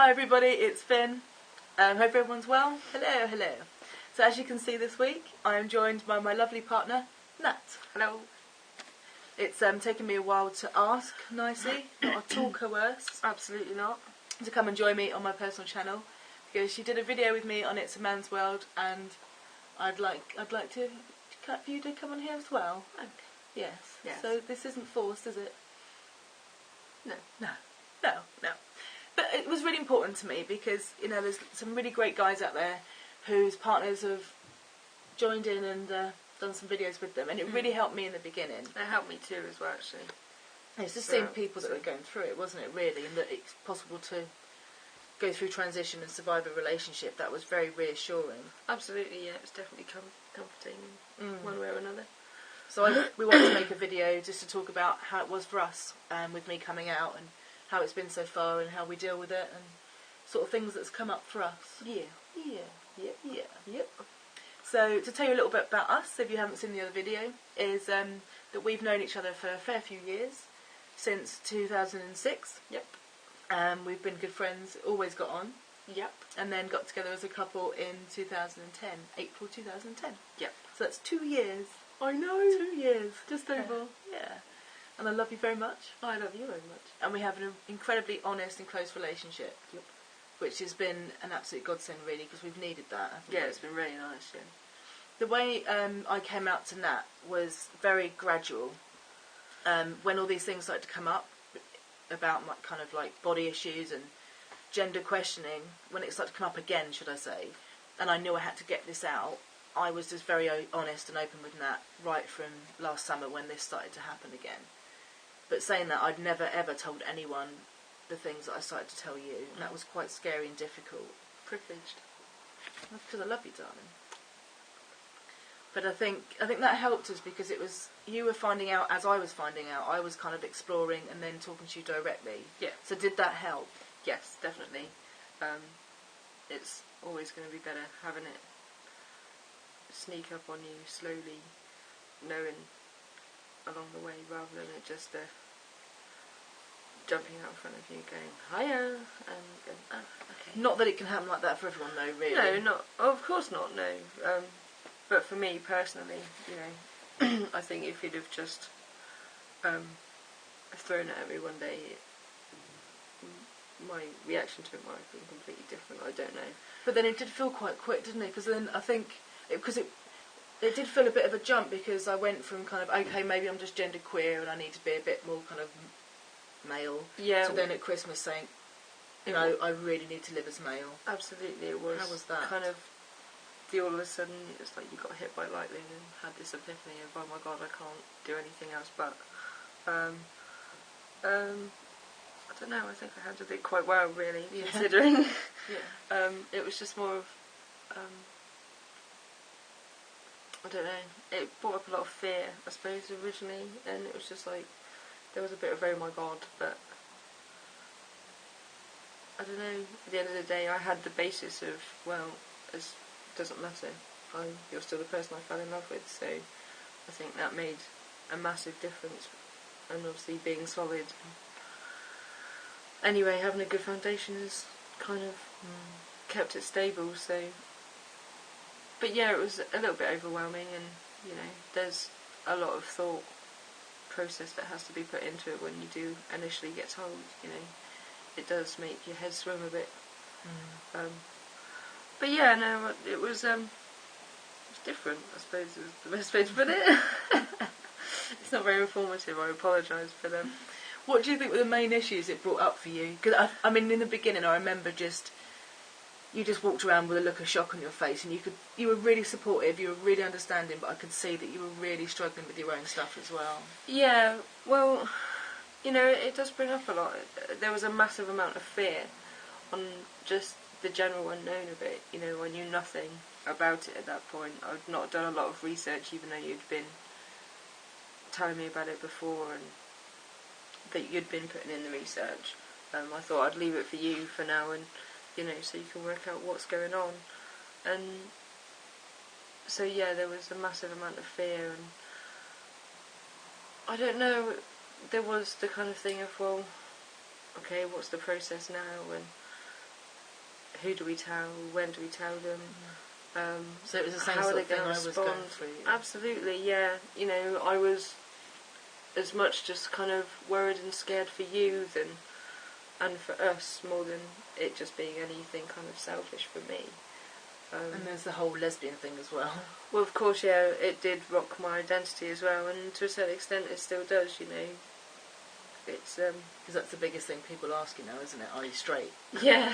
Hi everybody, it's Finn. Hope everyone's well. Hello, hello. So as you can see this week, I am joined by my lovely partner, Nat. Hello. It's taken me a while to ask nicely, not at all coerce, Absolutely not. to come and join me on my personal channel, because she did a video with me on It's a Man's World, and I'd like to for you to come on here as well. Okay. Yes. Yes. So this isn't forced, is it? No. No. But it was really important to me because, you know, there's some really great guys out there whose partners have joined in and done some videos with them, and it really helped me in the beginning. It helped me too as well, actually. It's just seeing people that were going through it, wasn't it, really, and that it's possible to go through transition and survive a relationship. That was very reassuring. Absolutely, yeah. It was definitely comforting one way or another. So we wanted to make a video just to talk about how it was for us with me coming out, and how it's been so far and how we deal with it and sort of things that's come up for us. Yeah. Yep. So to tell you a little bit about us, if you haven't seen the other video, is that we've known each other for a fair few years, since 2006. Yep. We've been good friends, always got on. Yep. And then got together as a couple in 2010, April 2010. Yep. So that's 2 years. I know. 2 years. Just over. Yeah. And I love you very much. I love you very much. And we have an incredibly honest and close relationship. Yep. Which has been an absolute godsend, really, because we've needed that. Yeah, it's been really nice, yeah. The way I came out to Nat was very gradual. When all these things started to come up about my kind of like body issues and gender questioning, when it started to come up again, should I say, and I knew I had to get this out, I was just very honest and open with Nat right from last summer when this started to happen again. But saying that, I'd never ever told anyone the things that I started to tell you, and that was quite scary and difficult. Privileged. That's because I love you, darling. But I think that helped us because it was, you were finding out as I was finding out. I was kind of exploring and then talking to you directly. Yeah. So did that help? Yes, definitely. It's always going to be better having it sneak up on you slowly, knowing along the way, rather than it just jumping out in front of you going, hiya, and going, oh, okay. Not that it can happen like that for everyone though, really. No, of course not, no. But for me personally, you know, I think if you'd have just thrown it at me one day, my reaction to it might have been completely different. I don't know. But then it did feel quite quick, didn't it? Because then I think, because it did feel a bit of a jump, because I went from kind of, okay, maybe I'm just genderqueer and I need to be a bit more kind of male. Yeah. So then at Christmas saying, you know, I really need to live as male. Absolutely, it was. How was that? Kind of, all of a sudden, it's like you got hit by lightning and had this epiphany of, oh my god, I can't do anything else but. I don't know, I think I handled it quite well, really, considering. Yeah. It was just more of, I don't know, it brought up a lot of fear, I suppose, originally, and it was just like, there was a bit of, oh my god, but I don't know, at the end of the day, I had the basis of, well, it doesn't matter, you're still the person I fell in love with, so I think that made a massive difference, and obviously being solid. Anyway, having a good foundation has kind of kept it stable, so. But yeah, it was a little bit overwhelming, and, you know, there's a lot of thought process that has to be put into it when you do initially get told, you know. It does make your head swim a bit. But yeah, no, it was different, I suppose is the best way to put it. It's not very informative, I apologise for them. What do you think were the main issues it brought up for you? Because I mean, in the beginning, I remember you just walked around with a look of shock on your face, and you were really supportive, you were really understanding, but I could see that you were really struggling with your own stuff as well. Yeah, well, you know, it does bring up a lot. There was a massive amount of fear on just the general unknown of it. You know, I knew nothing about it at that point. I'd not done a lot of research, even though you'd been telling me about it before, and that you'd been putting in the research. I thought I'd leave it for you for now, and you know, so you can work out what's going on. And so yeah, there was a massive amount of fear, and I don't know, there was the kind of thing of, well, okay, what's the process now, and who do we tell, when do we tell them, so it was the same how sort are of they thing I going to was going respond? through. Absolutely, yeah. You know, I was as much just kind of worried and scared for you and for us, more than it just being anything kind of selfish for me. And there's the whole lesbian thing as well. Well, of course, yeah, it did rock my identity as well, and to a certain extent it still does, you know. It's, because that's the biggest thing people ask you now, isn't it? Are you straight? yeah,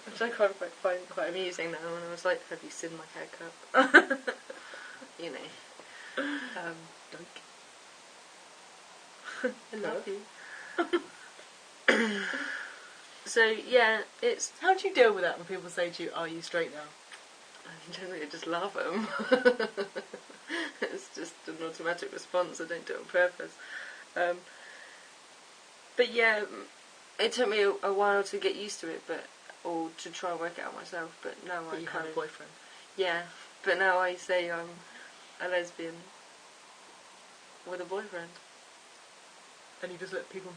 which I find quite amusing now, and I was like, have you seen my haircut? You know. I love you. So, yeah, it's... How do you deal with that when people say to you, are you straight now? I generally just laugh at them. It's just an automatic response, I don't do it on purpose. But yeah, it took me a while to get used to it, or to try and work it out myself, but now I you kind have of... a boyfriend. Yeah, but now I say I'm a lesbian with a boyfriend. And you just let people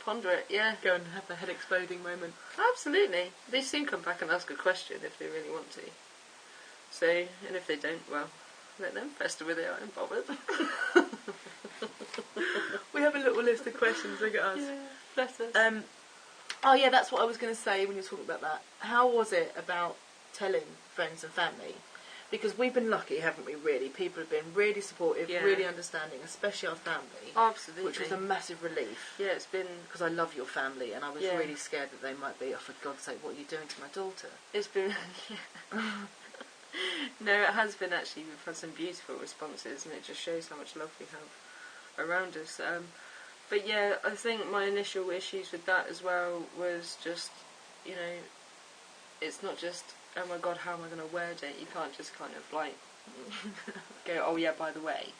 Ponder it, yeah. go and have the head exploding moment. Absolutely. They soon come back and ask a question if they really want to. So, and if they don't, well, let them fester with it, I ain't bothered. We have a little list of questions, look at us. Yeah, bless us. Oh yeah, that's what I was going to say when you were talking about that. How was it about telling friends and family? Because we've been lucky, haven't we, really? People have been really supportive, Yeah. really understanding, especially our family. Absolutely. Which was a massive relief. Yeah, it's been... Because I love your family, and I was Yeah. really scared that they might be, oh, for God's sake, what are you doing to my daughter? It's been... No, it has been actually. We've had some beautiful responses, and it just shows how much love we have around us. But yeah, I think my initial issues with that as well was just, you know, it's not just, oh my God, how am I going to word it? You can't just kind of like go, oh yeah, by the way.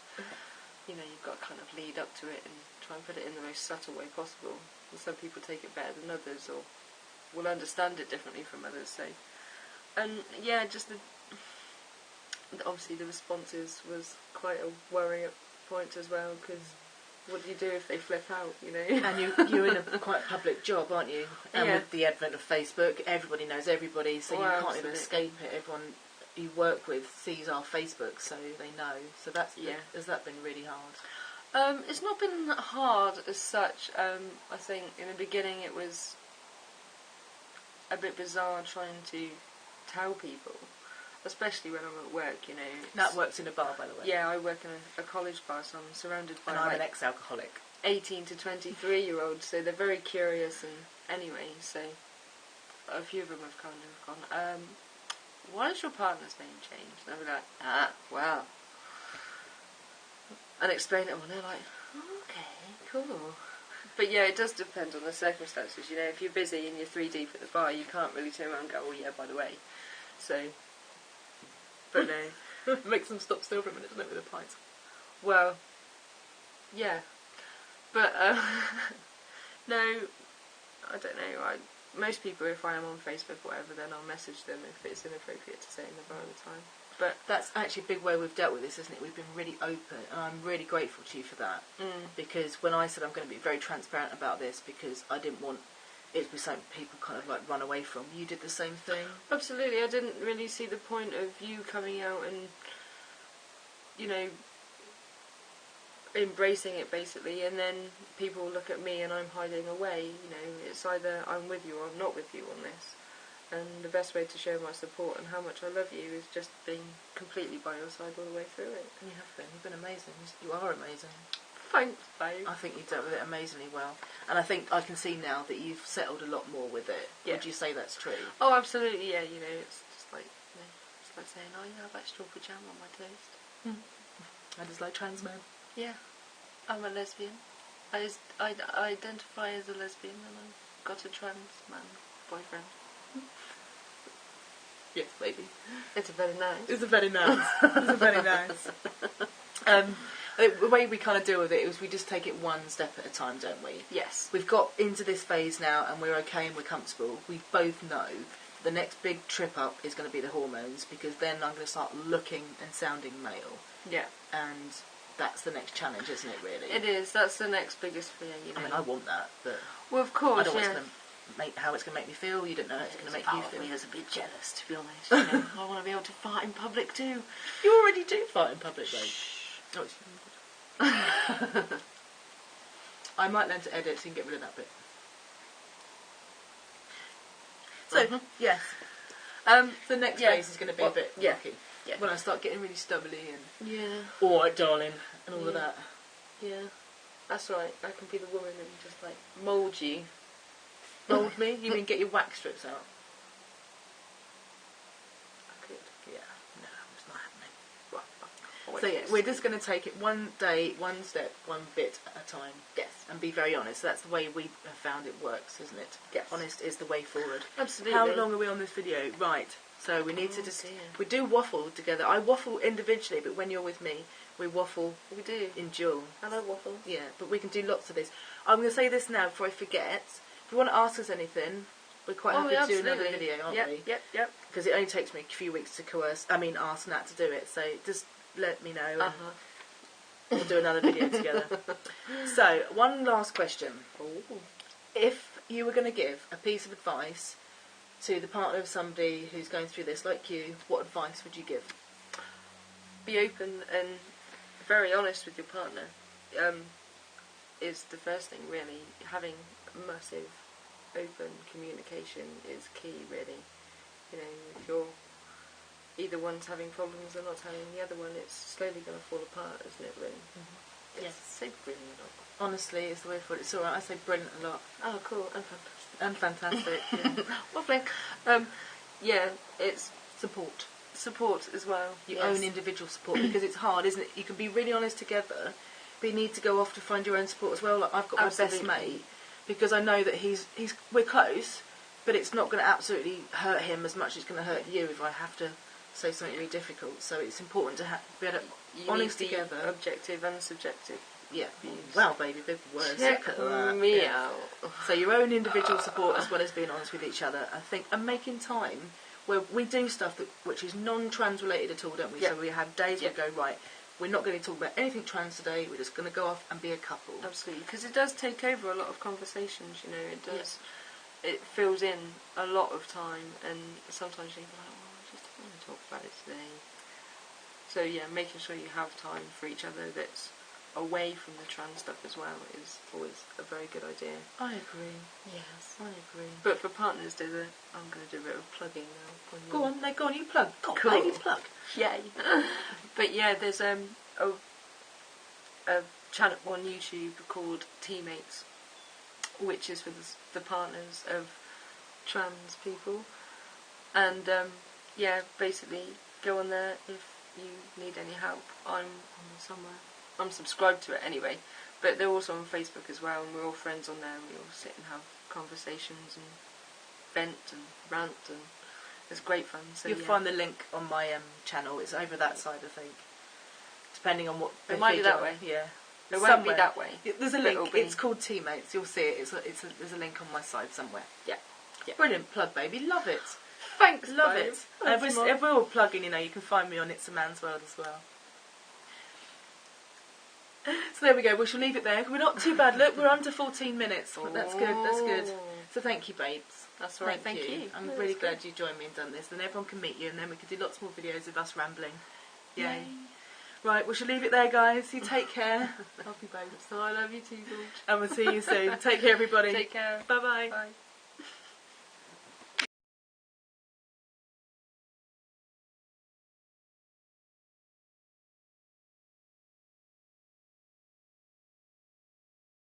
You know, you've got to kind of lead up to it and try and put it in the most subtle way possible. And some people take it better than others, or will understand it differently from others. So, and yeah, just obviously the responses was quite a worry at point as well, because what do you do if they flip out, you know? And you're in a quite public job, aren't you? And Yeah. with the advent of Facebook, everybody knows everybody, so you can't even absolutely. escape it. Everyone you work with sees our Facebook, so they know. So that's has that been really hard? It's not been hard as such. I think in the beginning it was a bit bizarre trying to tell people, especially when I'm at work, you know. That works in a bar, by the way. Yeah, I work in a college bar, so I'm surrounded by And I'm an ex-alcoholic. 18 to 23-year-olds, so they're very curious, and anyway, so a few of them have kind of gone, why is your partner's name changed? And I'll be like, well. And explain it, and they're like, okay, cool. But yeah, it does depend on the circumstances, you know. If you're busy and you're 3 deep at the bar, you can't really turn around and go, oh yeah, by the way. So, but no. Makes them stop still for a minute, doesn't it, with the pints? Well, yeah. But, no, I don't know. Most people, if I am on Facebook or whatever, then I'll message them if it's inappropriate to say in the bar at the time. But that's actually a big way we've dealt with this, isn't it? We've been really open, and I'm really grateful to you for that. Because when I said I'm going to be very transparent about this, because I didn't want it to be something people kind of like run away from, you did the same thing. Absolutely, I didn't really see the point of you coming out and, you know, embracing it basically, and then people look at me and I'm hiding away. You know, it's either I'm with you or I'm not with you on this. And the best way to show my support and how much I love you is just being completely by your side all the way through it. And you have been. You've been amazing. You are amazing. Thanks, babe. I think you've dealt with it amazingly well. And I think I can see now that you've settled a lot more with it. Yeah. Would you say that's true? Oh, absolutely, yeah. You know, it's just like, you know, it's like saying, oh, yeah, I've got strawberry jam on my toast. I just like trans men. Yeah. I'm a lesbian. I identify as a lesbian, and I've got a trans man boyfriend. Yes, baby. It's very nice. It's a very nice. It's a very nice. I think the way we kind of deal with it is we just take it one step at a time, don't we? Yes. We've got into this phase now, and we're okay and we're comfortable. We both know the next big trip up is going to be the hormones, because then I'm going to start looking and sounding male. Yeah. And that's the next challenge, isn't it, really? It is. That's the next biggest fear, you know. I mean, I want that, but well, of course, I don't want yeah. to spend how it's going to make me feel. You don't know how it's going to make you feel. Me is a bit jealous, to be honest. You know, I want to be able to fart in public too. You already do fart in public, babe. Oh, I might learn to edit so you can get rid of that bit. So, yes. The next phase is going to be a bit rocky. Yeah. When I start getting really stubbly and... Yeah. Alright, darling. And all of that. Yeah. That's right. I can be the woman and just, like, mould you. Mould me? You mean get your wax strips out? I could. Yeah. No, it's not happening. Well, so, yeah, we're just going to take it one day, one step, one bit at a time. Yes. And be very honest. That's the way we have found it works, isn't it? Yes. Honest is the way forward. Absolutely. How long are we on this video? Right. So we need to just... Dear. We do waffle together. I waffle individually, but when you're with me, we waffle... We do. In dual. I love waffles. Yeah, but we can do lots of this. I'm going to say this now before I forget. If you want to ask us anything, we're quite happy to do another video, aren't we? Yep. Because it only takes me a few weeks to ask Nat to do it. So just let me know and we'll do another video together. So, one last question. Ooh. If you were going to give a piece of advice to the partner of somebody who's going through this, like you, what advice would you give? Be open and very honest with your partner is the first thing, really. Having massive open communication is key, really. You know, if you're either one's having problems or not having the other one, it's slowly going to fall apart, isn't it, really? Mm-hmm. Yes. So brilliant. Honestly, it's the way for it. It's alright, I say brilliant a lot. Oh, cool, and fantastic. And fantastic, yeah. Lovely. Yeah, it's support. Support as well. Your own individual support, because it's hard, isn't it? You can be really honest together, but you need to go off to find your own support as well. Like, I've got my best mate, because I know that we're close, but it's not going to absolutely hurt him as much as it's going to hurt you if I have to say something really difficult. So it's important to be able to honest together. Objective and subjective. Yeah. Wow, baby, big words. Check me out. So your own individual support as well as being honest with each other, I think, and making time where we do stuff which is non-trans related at all, don't we? So we have days where we go, right, we're not going to talk about anything trans today, we're just going to go off and be a couple. Absolutely, because it does take over a lot of conversations, you know, it does. It fills in a lot of time, and sometimes you think, well, I just don't want to talk about it today. So yeah, making sure you have time for each other that's away from the trans stuff as well is always a very good idea. I agree. Yes, I agree. But for partners, I'm going to do a bit of plugging now. Go on, you plug. Go on, cool. ladies, plug. Yay. But yeah, there's a channel on YouTube called Teammates, which is for the partners of trans people. And yeah, basically go on there if you need any help. I'm on somewhere. I'm subscribed to it anyway, but they're also on Facebook as well, and we're all friends on there. We all sit and have conversations and vent and rant, and it's great fun. So you'll find the link on my channel. It's over that side, I think, depending on what. It might be that way. Yeah, it won't be that way. There's a link. It's called Teammates. You'll see it. There's a link on my side somewhere. Yeah. Brilliant plug, baby. Love it. Thanks, love it. And if we're all plugging, you know, you can find me on It's a Man's World as well. So there we go, we shall leave it there. We're not too bad. Look, we're under 14 minutes. That's good, that's good. So thank you, babes. That's right, thank you. I'm really glad you joined me and done this. Then everyone can meet you, and then we can do lots more videos of us rambling. Yay. Right, we shall leave it there, guys. You take care. Love you, babes. I love you too, George. And we'll see you soon. Take care, everybody. Take care. Bye-bye. Bye.